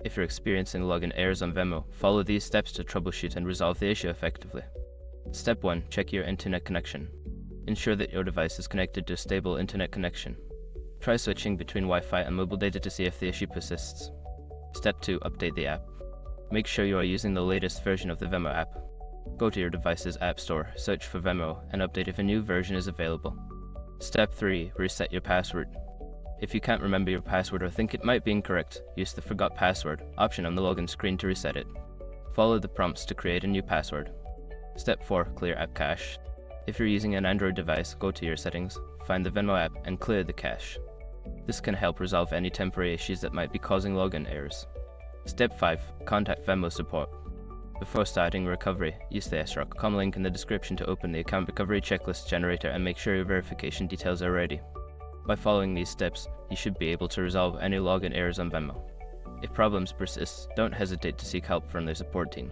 If you're experiencing login errors on Venmo, follow these steps to troubleshoot and resolve the issue effectively. Step 1. Check your internet connection. Ensure that your device is connected to a stable internet connection. Try switching between Wi-Fi and mobile data to see if the issue persists. Step 2. Update the app. Make sure you are using the latest version of the Venmo app. Go to your device's app store, search for Venmo, and update if a new version is available. Step 3. Reset your password. If you can't remember your password or think it might be incorrect, use the Forgot Password option on the login screen to reset it. Follow the prompts to create a new password. Step 4. Clear app cache. If you're using an Android device, go to your settings, find the Venmo app, and clear the cache. This can help resolve any temporary issues that might be causing login errors. Step 5. Contact Venmo support. Before starting recovery, use the sroc.com link in the description to open the account recovery checklist generator and make sure your verification details are ready. By following these steps, you should be able to resolve any login errors on Venmo. If problems persist, don't hesitate to seek help from their support team.